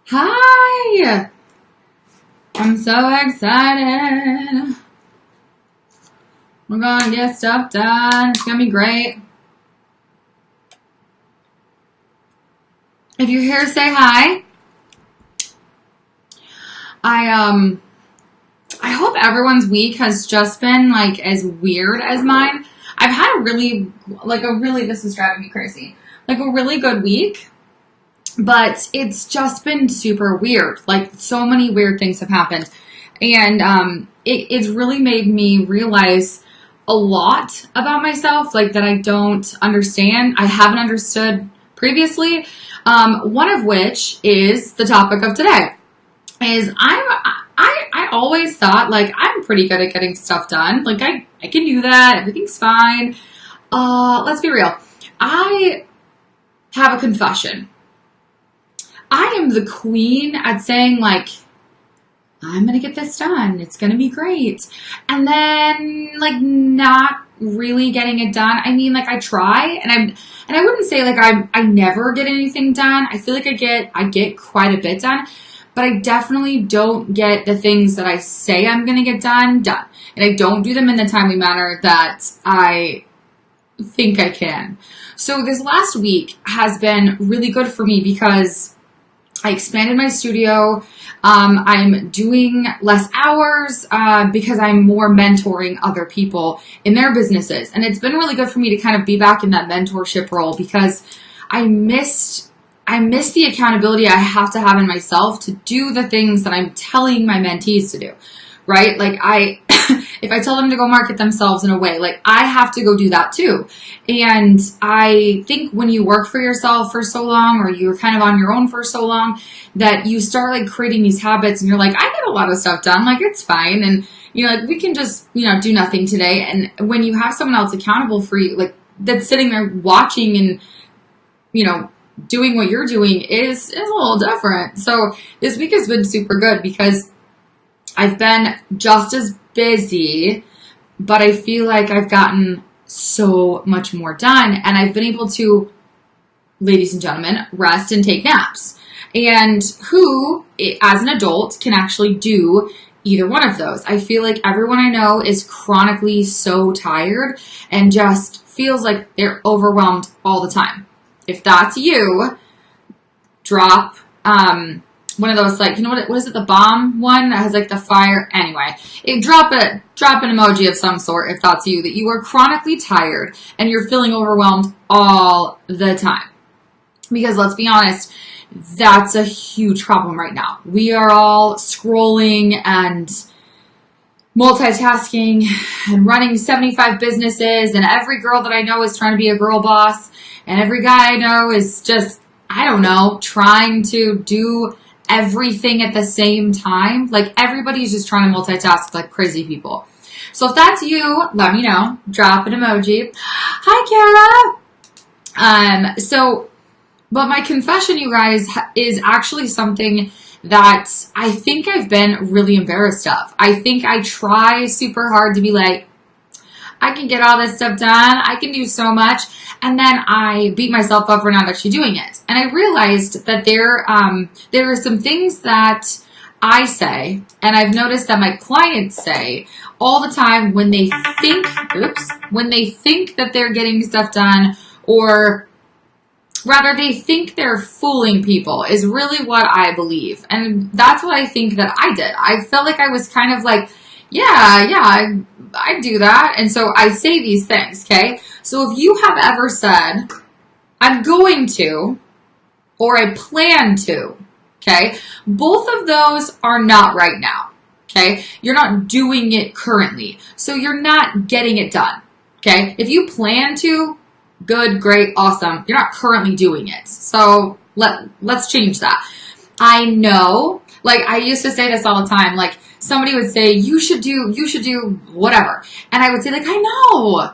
Hi! I'm so excited. We're gonna get stuff done. It's gonna be great. If you're here, say hi. I hope everyone's week has just been like as weird as mine. I've had this is driving me crazy. Like a really good week, but it's just been super weird. Like so many weird things have happened. And it's really made me realize a lot about myself, like that I don't understand. I haven't understood previously. One of which is the topic of today. I always thought like I'm pretty good at getting stuff done. Like I can do that. Everything's fine. Let's be real. I have a confession. I am the queen at saying like, I'm going to get this done. It's going to be great. And then like not really getting it done. I mean, like I try and I wouldn't say like I never get anything done. I feel like I get quite a bit done, but I definitely don't get the things that I say I'm going to get done. And I don't do them in the timely manner that I think I can. So this last week has been really good for me because I expanded my studio. I'm doing less hours because I'm more mentoring other people in their businesses. And it's been really good for me to kind of be back in that mentorship role because I missed the accountability I have to have in myself to do the things that I'm telling my mentees to do, right? Like if I tell them to go market themselves in a way, like I have to go do that too. And I think when you work for yourself for so long, or you're kind of on your own for so long, that you start like creating these habits and you're like, I get a lot of stuff done. Like it's fine. And like we can just, do nothing today. And when you have someone else accountable for you, like that's sitting there watching and, doing what you're doing is a little different. So this week has been super good because I've been just as busy, but I feel like I've gotten so much more done, and I've been able to, ladies and gentlemen, rest and take naps. And who, as an adult, can actually do either one of those? I feel like everyone I know is chronically so tired and just feels like they're overwhelmed all the time. If that's you, drop one of those, like, what is it, the bomb one that has like the fire? Anyway, drop an emoji of some sort if that's you, that you are chronically tired and you're feeling overwhelmed all the time. Because let's be honest, that's a huge problem right now. We are all scrolling and multitasking and running 75 businesses, and every girl that I know is trying to be a girl boss, and every guy I know is just, trying to do everything at the same time. Like everybody's just trying to multitask like crazy people. So if that's you, let me know. Drop an emoji. Hi, Kara. But my confession, you guys, is actually something that I think I've been really embarrassed of. I think I try super hard to be like, I can get all this stuff done. I can do so much. And then I beat myself up for not actually doing it. And I realized that there are some things that I say, and I've noticed that my clients say all the time when they think that they're getting stuff done, or rather they think they're fooling people, is really what I believe. And that's what I think that I did. I felt like I was kind of like, I do that. And so I say these things, okay? So if you have ever said, I'm going to, or I plan to, okay? Both of those are not right now, okay? You're not doing it currently. So you're not getting it done, okay? If you plan to, good, great, awesome. You're not currently doing it. So let's change that. I know, like I used to say this all the time, like somebody would say, you should do whatever. And I would say like, I know.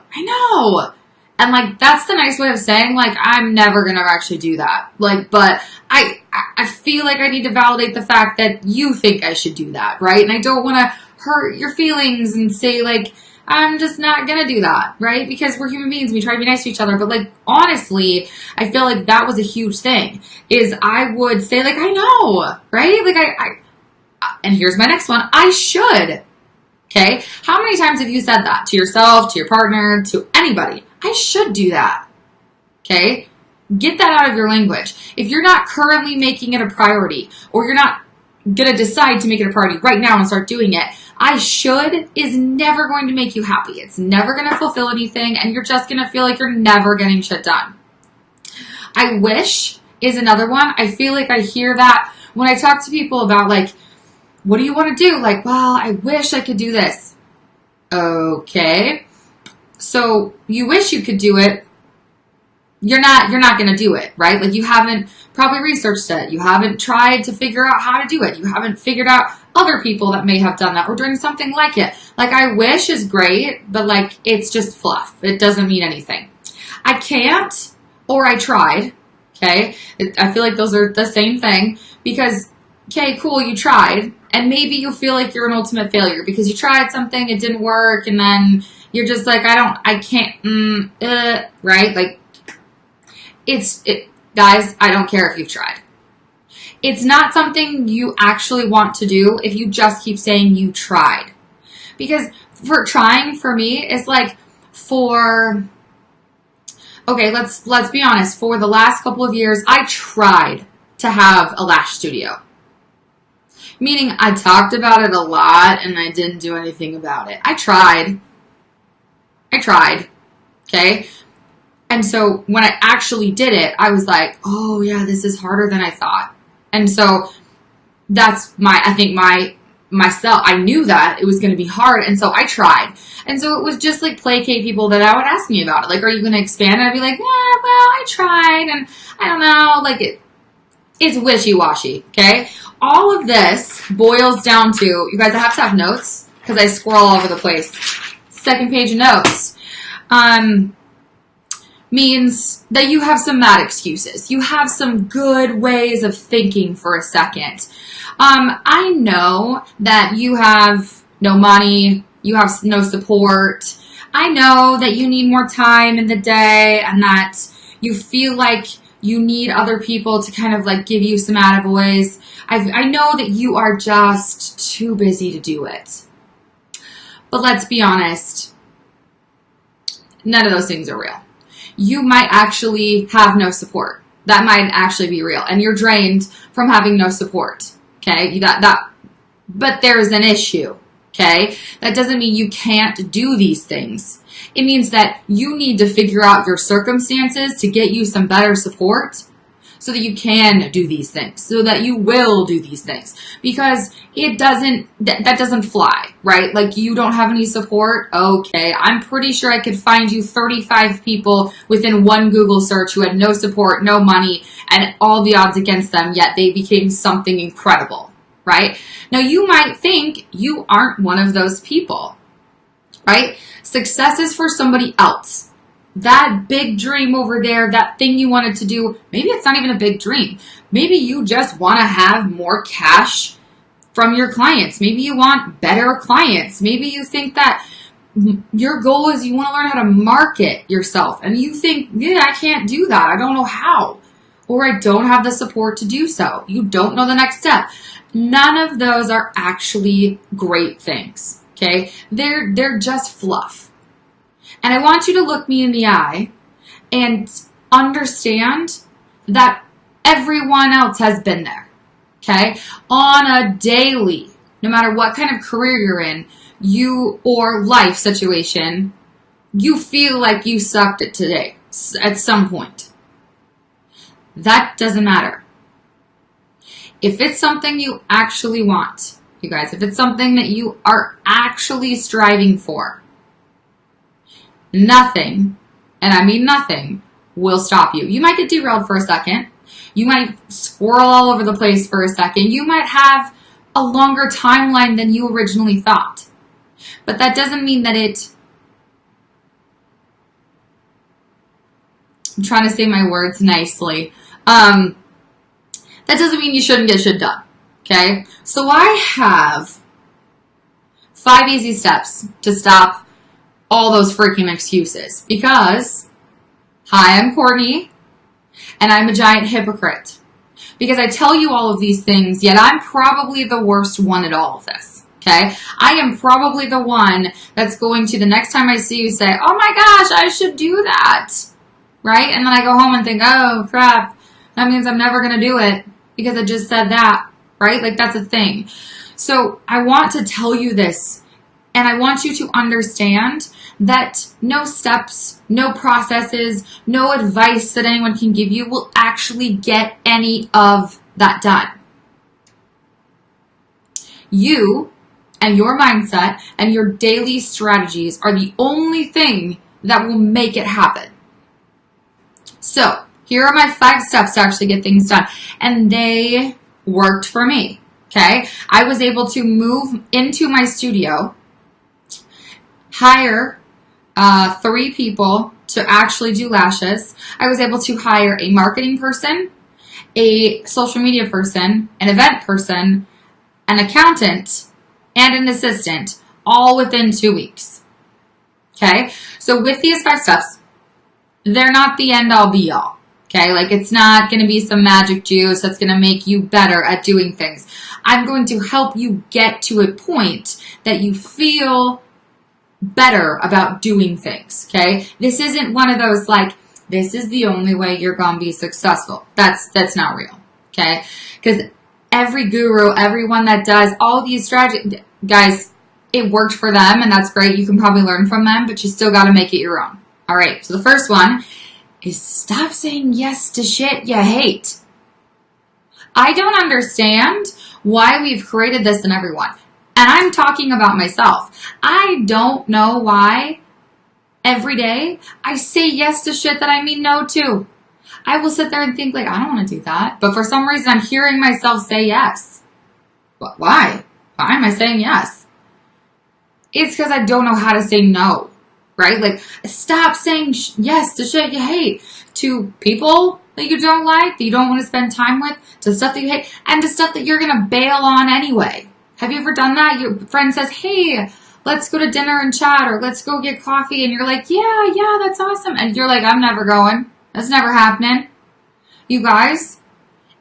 And like, that's the nice way of saying like, I'm never going to actually do that. Like, but I feel like I need to validate the fact that you think I should do that. Right. And I don't want to hurt your feelings and say like, I'm just not gonna do that, right? Because we're human beings, we try to be nice to each other. But like, honestly, I feel like that was a huge thing, is I would say like, I know, right? Like and here's my next one, I should. Okay? How many times have you said that to yourself, to your partner, to anybody? I should do that. Okay? Get that out of your language. If you're not currently making it a priority, or you're not going to decide to make it a priority right now and start doing it, I should is never going to make you happy. It's never going to fulfill anything, and you're just going to feel like you're never getting shit done. I wish is another one. I feel like I hear that when I talk to people about like, what do you want to do? Like, well, I wish I could do this. Okay. So you wish you could do it. You're not going to do it, right? Like, you haven't probably researched it. You haven't tried to figure out how to do it. You haven't figured out other people that may have done that or doing something like it. Like, I wish is great, but like, it's just fluff. It doesn't mean anything. I can't, or I tried. Okay. I feel like those are the same thing, because, okay, cool, you tried, and maybe you feel like you're an ultimate failure because you tried something, it didn't work, and then you're just like, I can't, right? Like, guys, I don't care if you've tried. It's not something you actually want to do if you just keep saying you tried. Because for trying, for me, is like, okay, let's be honest, for the last couple of years, I tried to have a lash studio. Meaning I talked about it a lot and I didn't do anything about it. I tried. Okay? And so when I actually did it, I was like, oh yeah, this is harder than I thought. And so that's myself, I knew that it was going to be hard. And so I tried. And so it was just like placate people that I would ask me about it. Like, are you going to expand? And I'd be like, yeah, well, I tried. And I don't know, like it's wishy-washy. Okay. All of this boils down to, you guys, I have to have notes because I squirrel all over the place. Second page of notes. Means that you have some mad excuses. You have some good ways of thinking for a second. I know that you have no money, you have no support. I know that you need more time in the day and that you feel like you need other people to kind of like give you some attaboys. I know that you are just too busy to do it. But let's be honest, none of those things are real. You might actually have no support. That might actually be real. And you're drained from having no support. Okay? But there's an issue. Okay? That doesn't mean you can't do these things. It means that you need to figure out your circumstances to get you some better support so that you can do these things, so that you will do these things. Because that doesn't fly, right? Like, you don't have any support. Okay, I'm pretty sure I could find you 35 people within one Google search who had no support, no money, and all the odds against them, yet they became something incredible, right? Now, you might think you aren't one of those people, right? Success is for somebody else. That big dream over there, that thing you wanted to do, maybe it's not even a big dream. Maybe you just want to have more cash from your clients. Maybe you want better clients. Maybe you think that your goal is you want to learn how to market yourself. And you think, yeah, I can't do that. I don't know how. Or I don't have the support to do so. You don't know the next step. None of those are actually great things. Okay? They're just fluff. And I want you to look me in the eye and understand that everyone else has been there, okay? On a daily, no matter what kind of career you're in, or life situation, you feel like you sucked at today at some point. That doesn't matter. If it's something you actually want, you guys, if it's something that you are actually striving for, nothing, and I mean nothing, will stop you. You might get derailed for a second. You might squirrel all over the place for a second. You might have a longer timeline than you originally thought. But that doesn't mean that I'm trying to say my words nicely. That doesn't mean you shouldn't get shit done. Okay? So I have 5 easy steps to stop all those freaking excuses. Because, hi, I'm Courtney, and I'm a giant hypocrite. Because I tell you all of these things, yet I'm probably the worst one at all of this. Okay? I am probably the one that's going to, the next time I see you, say, oh my gosh, I should do that. Right? And then I go home and think, oh crap, that means I'm never going to do it because I just said that. Right? Like, that's a thing. So I want to tell you this, and I want you to understand that no steps, no processes, no advice that anyone can give you will actually get any of that done. You and your mindset and your daily strategies are the only thing that will make it happen. So here are my 5 steps to actually get things done. And they worked for me. Okay. I was able to move into my studio, hire 3 people to actually do lashes. I was able to hire a marketing person, a social media person, an event person, an accountant, and an assistant, all within 2 weeks. Okay. So with these 5 steps, they're not the end all be all. Okay, like it's not going to be some magic juice that's going to make you better at doing things. I'm going to help you get to a point that you feel better about doing things. Okay, this isn't one of those like, this is the only way you're going to be successful. That's not real. Okay, because every guru, everyone that does all these strategies, guys, it worked for them and that's great. You can probably learn from them, but you still got to make it your own. All right, so the first one is stop saying yes to shit you hate. I don't understand why we've created this in everyone. And I'm talking about myself. I don't know why every day I say yes to shit that I mean no to. I will sit there and think like, I don't want to do that. But for some reason, I'm hearing myself say yes. Why? Why am I saying yes? It's because I don't know how to say no. Right? Like, stop saying yes to shit you hate, to people that you don't like, that you don't want to spend time with, to stuff that you hate, and to stuff that you're going to bail on anyway. Have you ever done that? Your friend says, hey, let's go to dinner and chat, or let's go get coffee, and you're like, yeah, that's awesome. And you're like, I'm never going. That's never happening. You guys,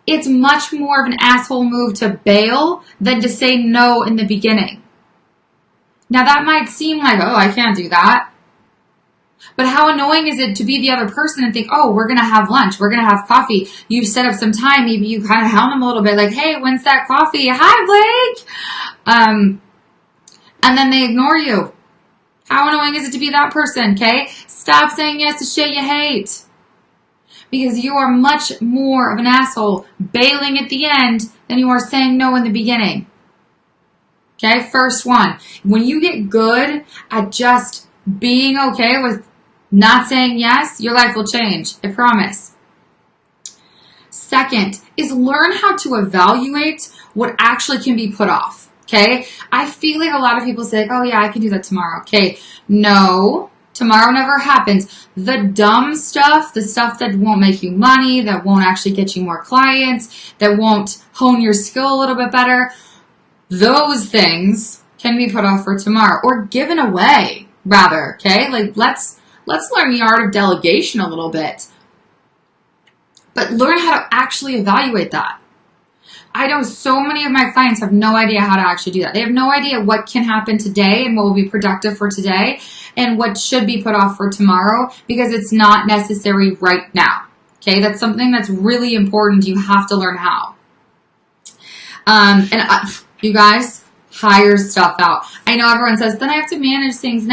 it's much more of an asshole move to bail than to say no in the beginning. Now, that might seem like, oh, I can't do that. But how annoying is it to be the other person and think, oh, we're going to have lunch. We're going to have coffee. You set up some time. Maybe you kind of hound them a little bit like, hey, when's that coffee? Hi, Blake. And then they ignore you. How annoying is it to be that person, okay? Stop saying yes to shit you hate. Because you are much more of an asshole bailing at the end than you are saying no in the beginning. Okay, first one. When you get good at just being okay with not saying yes, your life will change. I promise. Second is learn how to evaluate what actually can be put off. Okay? I feel like a lot of people say, oh yeah, I can do that tomorrow. Okay. No, tomorrow never happens. The dumb stuff, the stuff that won't make you money, that won't actually get you more clients, that won't hone your skill a little bit better, those things can be put off for tomorrow or given away rather. Okay? Like let's learn the art of delegation a little bit. But learn how to actually evaluate that. I know so many of my clients have no idea how to actually do that. They have no idea what can happen today and what will be productive for today and what should be put off for tomorrow because it's not necessary right now. Okay, that's something that's really important. You have to learn how. You guys, hire stuff out. I know everyone says, then I have to manage things.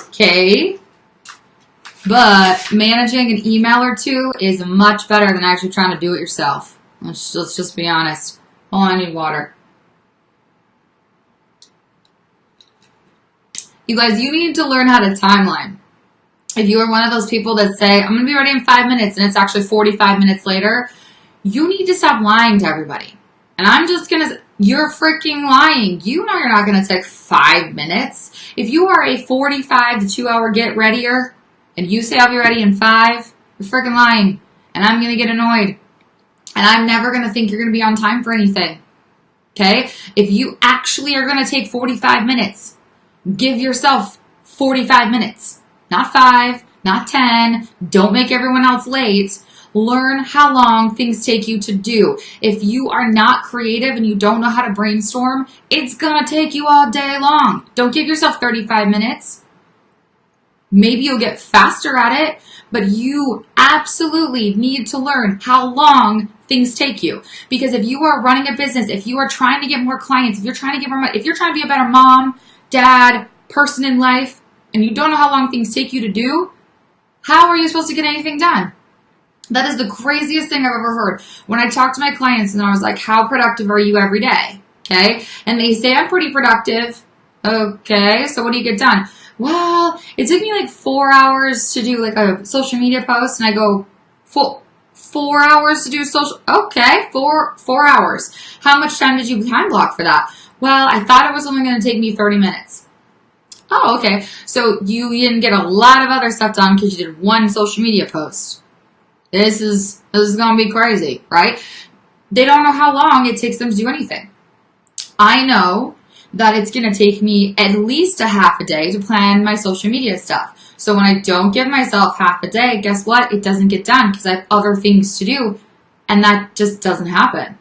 Okay. But managing an email or two is much better than actually trying to do it yourself. Let's just be honest. Oh, I need water. You guys, you need to learn how to timeline. If you are one of those people that say, I'm going to be ready in 5 minutes, and it's actually 45 minutes later, you need to stop lying to everybody. And I'm just going to, you're freaking lying. You know you're not going to take 5 minutes. If you are a 45 to 2 hour get readier, and you say I'll be ready in 5, you're freaking lying. And I'm going to get annoyed. And I'm never going to think you're going to be on time for anything. Okay? If you actually are going to take 45 minutes, give yourself 45 minutes, not 5, not 10. Don't make everyone else late. Learn how long things take you to do. If you are not creative and you don't know how to brainstorm, it's going to take you all day long. Don't give yourself 35 minutes. Maybe you'll get faster at it, but you absolutely need to learn how long things take you. Because if you are running a business, if you are trying to get more clients, if you're trying to get more money, if you're trying to be a better mom, dad, person in life, and you don't know how long things take you to do, how are you supposed to get anything done? That is the craziest thing I've ever heard. When I talk to my clients and I was like, how productive are you every day? Okay. And they say, I'm pretty productive. Okay. So what do you get done? Well, it took me like 4 hours to do like a social media post. And I go, 4 hours to do social. Okay. 4 hours. How much time did you time block for that? Well, I thought it was only going to take me 30 minutes. Oh, okay. So you didn't get a lot of other stuff done because you did one social media post. This is going to be crazy, right? They don't know how long it takes them to do anything. I know that it's going to take me at least a half a day to plan my social media stuff. So when I don't give myself half a day, guess what? It doesn't get done because I have other things to do, and that just doesn't happen.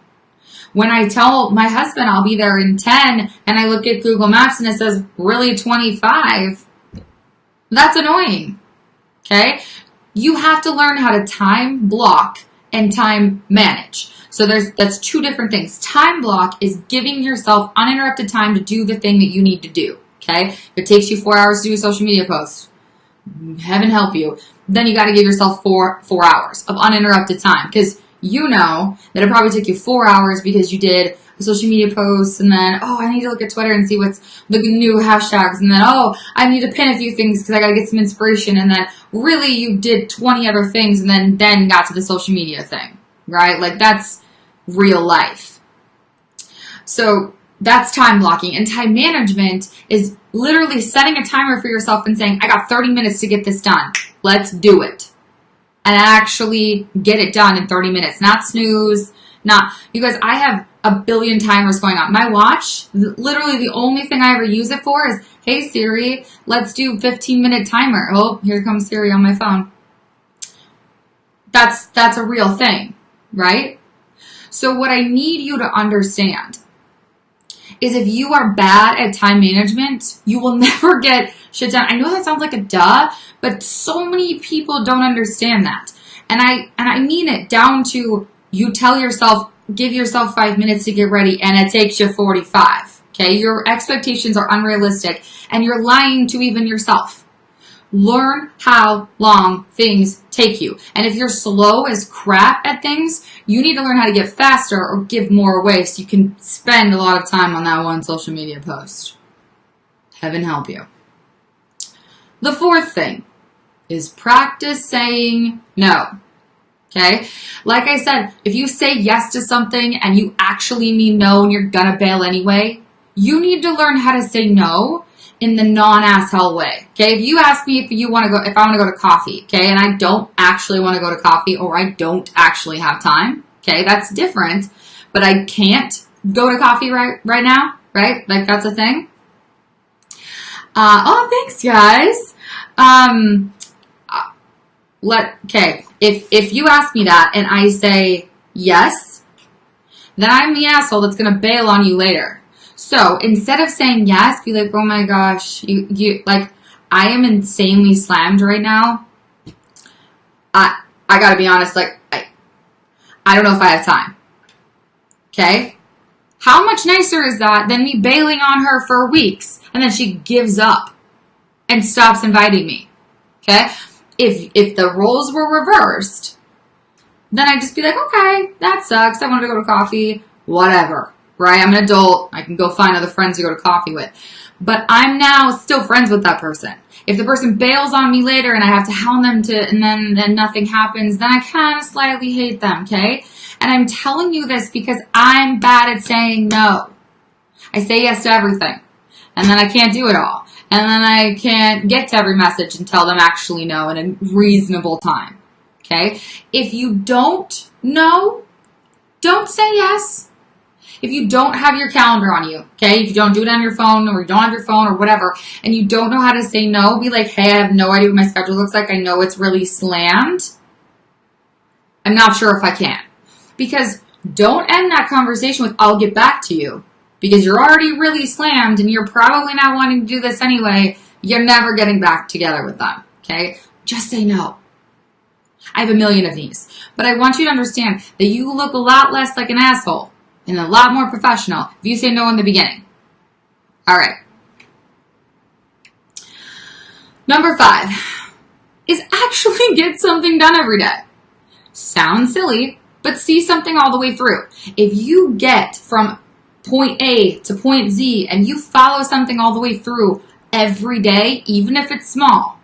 When I tell my husband I'll be there in 10 and I look at Google Maps and it says really 25, that's annoying. Okay? You have to learn how to time block and time manage. So that's two different things. Time block is giving yourself uninterrupted time to do the thing that you need to do. Okay? If it takes you 4 hours to do a social media post, heaven help you. Then you got to give yourself four hours of uninterrupted time, because you know that it probably took you 4 hours because you did a social media post, and then, oh, I need to look at Twitter and see what's the new hashtags, and then, oh, I need to pin a few things because I got to get some inspiration, and then really you did 20 other things and then got to the social media thing, right? Like, that's real life. So that's time blocking. And time management is literally setting a timer for yourself and saying, I got 30 minutes to get this done. Let's do it. And actually get it done in 30 minutes. Not snooze. You guys, I have a billion timers going on. My watch, literally the only thing I ever use it for is, hey Siri, let's do 15-minute timer. Oh, here comes Siri on my phone. That's a real thing, right? So what I need you to understand is if you are bad at time management, you will never get shit done. I know that sounds like a duh, but so many people don't understand that. And I mean it down to, you tell yourself, give yourself 5 minutes to get ready, and it takes you 45. Okay? Your expectations are unrealistic, and you're lying to even yourself. Learn how long things take you. And if you're slow as crap at things, you need to learn how to get faster or give more away so you can spend a lot of time on that one social media post. Heaven help you. The fourth thing is practice saying no. Okay? Like I said, if you say yes to something and you actually mean no and you're gonna bail anyway, you need to learn how to say no in the non-asshole way. Okay? If you ask me if I want to go to coffee, okay, and I don't actually want to go to coffee, or I don't actually have time, okay, that's different, but I can't go to coffee right now, right? Like, that's a thing. Oh, thanks, guys. Okay, if you ask me that and I say yes, then I'm the asshole that's gonna bail on you later. So instead of saying yes, be like, oh my gosh, you like, I am insanely slammed right now. I gotta be honest, like, I don't know if I have time. Okay? How much nicer is that than me bailing on her for weeks and then she gives up and stops inviting me? Okay? If the roles were reversed, then I'd just be like, okay, that sucks. I wanted to go to coffee. Whatever. Right? I'm an adult. I can go find other friends to go to coffee with. But I'm now still friends with that person. If the person bails on me later and I have to hound them and then nothing happens, then I kind of slightly hate them, okay? And I'm telling you this because I'm bad at saying no. I say yes to everything. And then I can't do it all. And then I can't get to every message and tell them actually no in a reasonable time. Okay? If you don't know, don't say yes. If you don't have your calendar on you, okay, if you don't do it on your phone or you don't have your phone or whatever, and you don't know how to say no, be like, hey, I have no idea what my schedule looks like. I know it's really slammed. I'm not sure if I can. Because don't end that conversation with, I'll get back to you. Because you're already really slammed and you're probably not wanting to do this anyway. You're never getting back together with them, okay? Just say no. I have a million of these. But I want you to understand that you look a lot less like an asshole and a lot more professional if you say no in the beginning. All right. Number 5 is actually get something done every day. Sounds silly, but see something all the way through. If you get from point A to point Z and you follow something all the way through every day, even if it's small,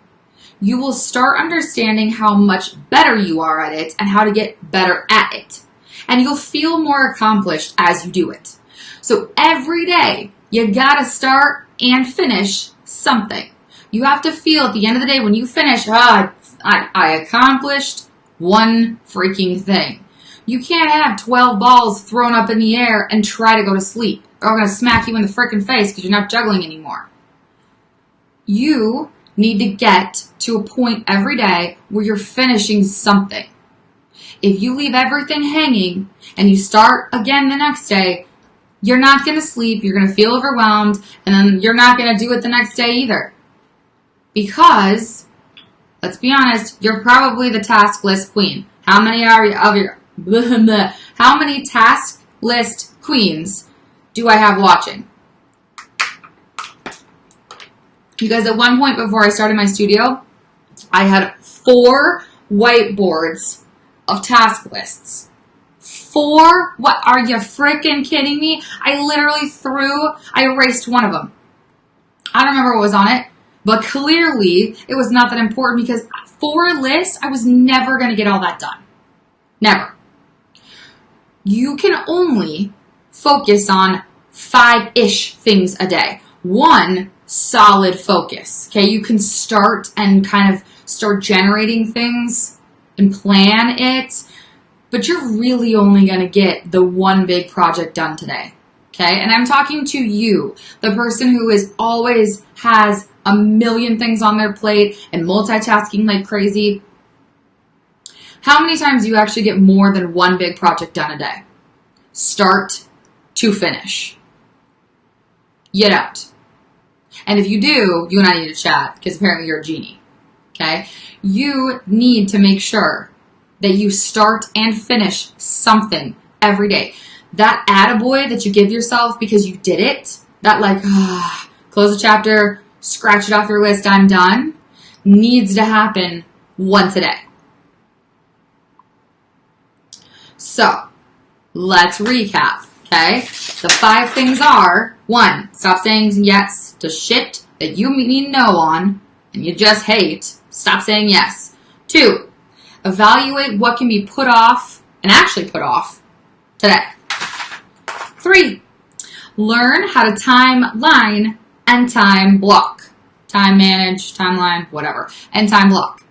you will start understanding how much better you are at it and how to get better at it. And you'll feel more accomplished as you do it. So every day, you gotta start and finish something. You have to feel at the end of the day when you finish, I accomplished one freaking thing. You can't have 12 balls thrown up in the air and try to go to sleep. They're going to smack you in the freaking face because you're not juggling anymore. You need to get to a point every day where you're finishing something. If you leave everything hanging and you start again the next day, you're not going to sleep, you're going to feel overwhelmed, and then you're not going to do it the next day either. Because, let's be honest, you're probably the task list queen. How many task list queens do I have watching? Because at one point before I started my studio, I had 4 whiteboards of task lists. 4? What, are you freaking kidding me? I erased one of them. I don't remember what was on it, but clearly it was not that important because 4 lists, I was never going to get all that done. Never. You can only focus on 5-ish things a day. One solid focus. Okay, you can start and kind of start generating things and plan it, but you're really only going to get the one big project done today. Okay, and I'm talking to you, the person who is always has a million things on their plate and multitasking like crazy. How many times do you actually get more than one big project done a day? Start to finish. You don't. And if you do, you and I need to chat because apparently you're a genie. Okay? You need to make sure that you start and finish something every day. That attaboy that you give yourself because you did it, that like, close the chapter, scratch it off your list, I'm done, needs to happen once a day. So, let's recap, okay? The 5 things are, 1, stop saying yes to shit that you mean no on and you just hate. Stop saying yes. 2, evaluate what can be put off and actually put off today. 3, learn how to timeline and time block. Time manage, timeline, whatever, and time block.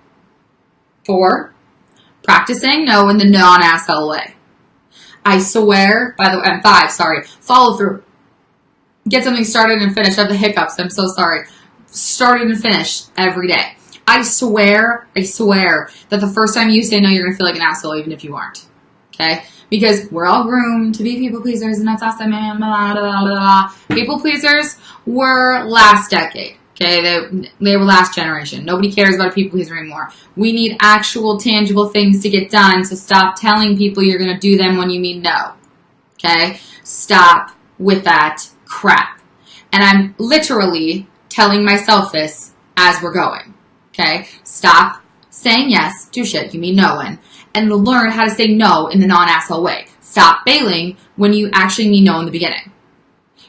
4, practice saying no in the non-asshole way. I swear, by the way, I'm 5, sorry. Follow through. Get something started and finished. I have the hiccups. I'm so sorry. Started and finished every day. I swear that the first time you say no, you're going to feel like an asshole even if you aren't. Okay? Because we're all groomed to be people pleasers and that's awesome. Blah, blah, blah, blah. People pleasers were last decade. Okay? They were last generation. Nobody cares about a people pleaser anymore. We need actual tangible things to get done, so stop telling people you're going to do them when you mean no. Okay? Stop with that crap. And I'm literally telling myself this as we're going. Okay? Stop saying yes to shit you mean no in. And learn how to say no in the non-asshole way. Stop bailing when you actually mean no in the beginning.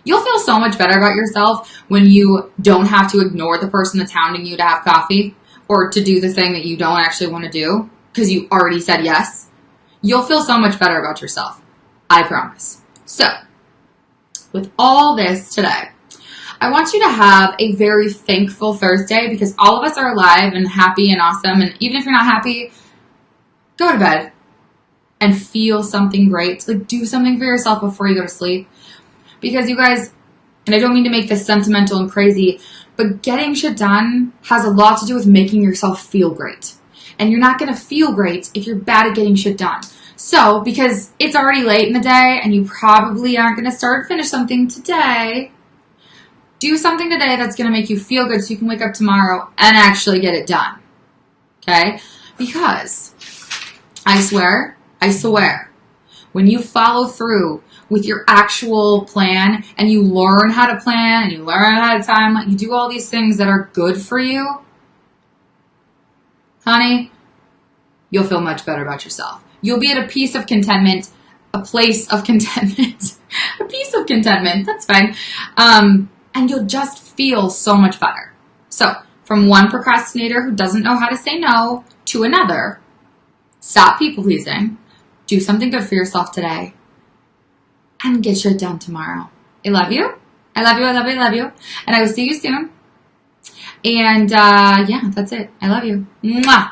You'll feel so much better about yourself when you don't have to ignore the person that's hounding you to have coffee or to do the thing that you don't actually want to do because you already said yes. You'll feel so much better about yourself. I promise. So, with all this today, I want you to have a very thankful Thursday because all of us are alive and happy and awesome. And even if you're not happy, go to bed. and feel something great. Like, do something for yourself before you go to sleep. Because you guys, and I don't mean to make this sentimental and crazy, but getting shit done has a lot to do with making yourself feel great. And you're not going to feel great if you're bad at getting shit done. So, because it's already late in the day and you probably aren't going to start or finish something today, do something today that's going to make you feel good so you can wake up tomorrow and actually get it done. Okay? Because I swear, when you follow through with your actual plan and you learn how to plan and you learn how to time, you do all these things that are good for you, honey, you'll feel much better about yourself. You'll be at a place of contentment, a piece of contentment, that's fine. And you'll just feel so much better. So, from one procrastinator who doesn't know how to say no to another, stop people pleasing, do something good for yourself today, and get shit done tomorrow. I love you. I love you, I love you, I love you. And I will see you soon. And yeah, that's it. I love you. Mwah.